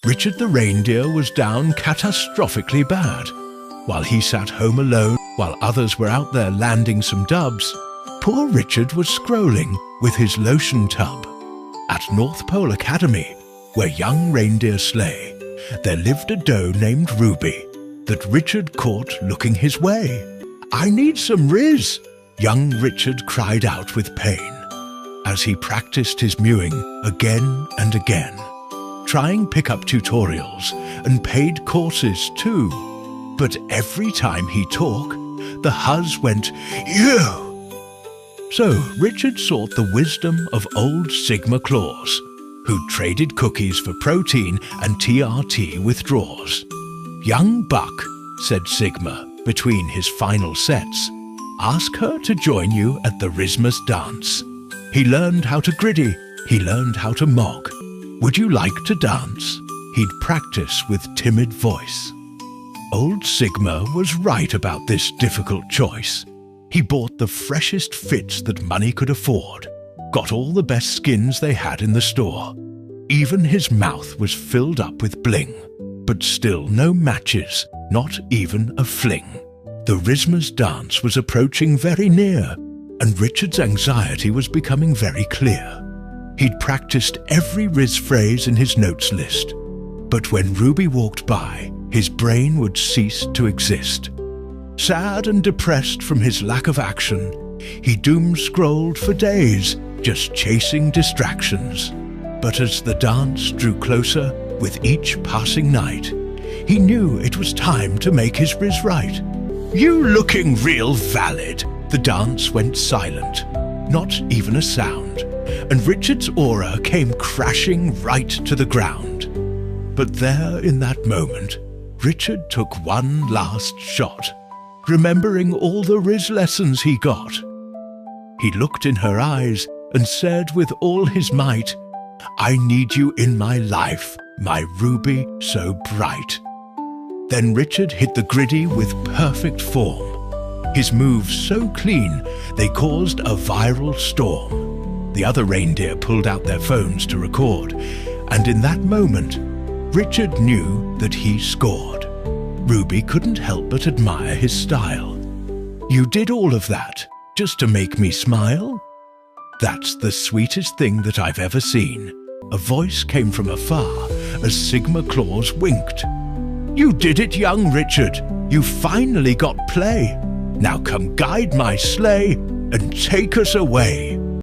Richard the reindeer was down catastrophically bad. While he sat home alone, while others were out there landing some dubs, poor Richard was scrolling with his lotion tub. At North Pole Academy, where young reindeer slay, there lived a doe named Ruby that Richard caught looking his way. "I need some Riz," young Richard cried out with pain, as he practiced his mewing again and again, trying pick-up tutorials and paid courses too. But every time he talked, the huzz went, "Ew!" So Richard sought the wisdom of old Sigma Claus, who traded cookies for protein and TRT withdrawals. "Young buck," said Sigma between his final sets, "ask her to join you at the Christmas dance. He learned how to griddy, he learned how to mog. Would you like to dance?" He'd practice with timid voice. Old Sigma was right about this difficult choice. He bought the freshest fits that money could afford, got all the best skins they had in the store. Even his mouth was filled up with bling, but still no matches, not even a fling. The Christmas dance was approaching very near, and Richard's anxiety was becoming very clear. He'd practiced every Riz phrase in his notes list, but when Ruby walked by, his brain would cease to exist. Sad and depressed from his lack of action, he doom-scrolled for days, just chasing distractions. But as the dance drew closer with each passing night, he knew it was time to make his Riz right. "You looking real valid." The dance went silent, not even a sound, and Richard's aura came crashing right to the ground. But there in that moment, Richard took one last shot, remembering all the Riz lessons he got. He looked in her eyes and said with all his might, "I need you in my life, my Ruby so bright." Then Richard hit the griddy with perfect form. His moves so clean, they caused a viral storm. The other reindeer pulled out their phones to record, and in that moment, Richard knew that he scored. Ruby couldn't help but admire his style. "You did all of that just to make me smile? That's the sweetest thing that I've ever seen." A voice came from afar as Sigma Claus winked. "You did it, young Richard. You finally got play. Now come guide my sleigh and take us away."